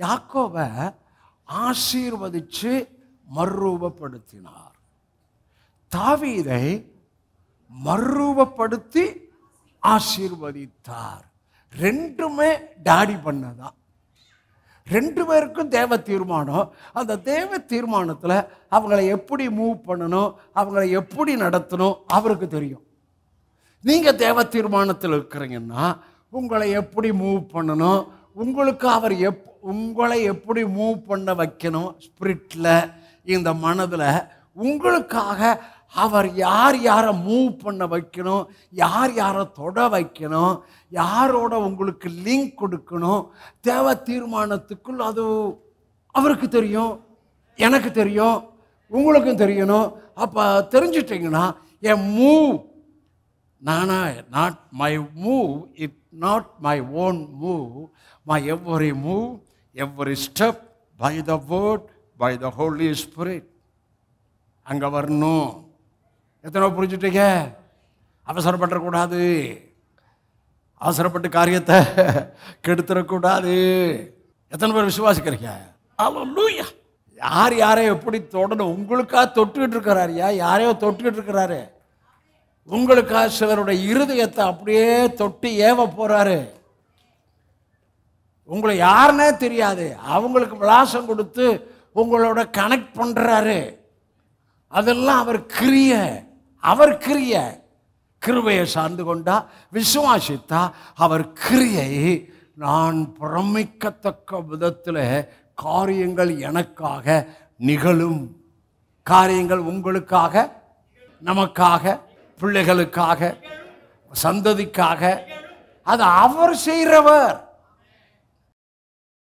யாக்கோபை ஆசீர்வதிச்சு மறுரூபப்படுத்தினார். தாவீதை மறுரூபப்படுத்தி ஆசீர்வதித்தார். ரெண்டுமே டாடி பண்ணதான். ரெண்டு பேருக்கும் தேவ தீர்மானம். அந்த தேவ தீர்மானத்தில் அவங்களை எப்படி மூவ் பண்ணணும், அவங்களை எப்படி நடத்தணும் அவருக்கு தெரியும். நீங்கள் தேவ தீர்மானத்தில் இருக்கிறீங்கன்னா உங்களை எப்படி மூவ் பண்ணணும், உங்களுக்கு அவர் உங்களை எப்படி மூவ் பண்ண வைக்கணும், ஸ்பிரிட்டில் இந்த மனதில் உங்களுக்காக அவர் யார் யாரை மூவ் பண்ண வைக்கணும், யார் யாரை தொட வைக்கணும், யாரோட உங்களுக்கு லிங்க் கொடுக்கணும், தேவ தீர்மானத்துக்குள் அது அவருக்கு தெரியும், எனக்கு தெரியும், உங்களுக்கும் தெரியணும். அப்போ தெரிஞ்சிட்டிங்கன்னா என் move not my move, it not my own move, my every move, every step by the word, by the holy spirit அங்கே வரணும். எத்தனை புரிஞ்சுட்டீங்க? அவசரப்படக்கூடாது, அவசரப்பட்டு காரியத்தை கெடுத்துடக்கூடாது. எத்தனை பேர் விசுவாசிக்கிறீங்க? அல்லேலூயா. யார் யாரை எப்படி தொடணும்? உங்களுக்காக தொட்டுக்கிட்டு இருக்கிறாரியா? யாரையோ தொட்டுக்கிட்டு இருக்கிறாரு. உங்களுக்காக சிலருடைய இருதயத்தை அப்படியே தொட்டு ஏவ போறாரு. உங்களை யாருன்னே தெரியாது, அவங்களுக்கு விலாசம் கொடுத்து உங்களோட கனெக்ட் பண்றாரு. அதெல்லாம் அவர் கிரியை. கிருபையை சார்ந்து கொண்டா, விசுவாசித்தா அவர் கிரியை. நான் பிரமிக்கத்தக்க விதத்தில் காரியங்கள் எனக்காக நிகழும். காரியங்கள் உங்களுக்காக, நமக்காக, பிள்ளைகளுக்காக, சந்ததிக்காக. அது அவர் செய்கிறவர்.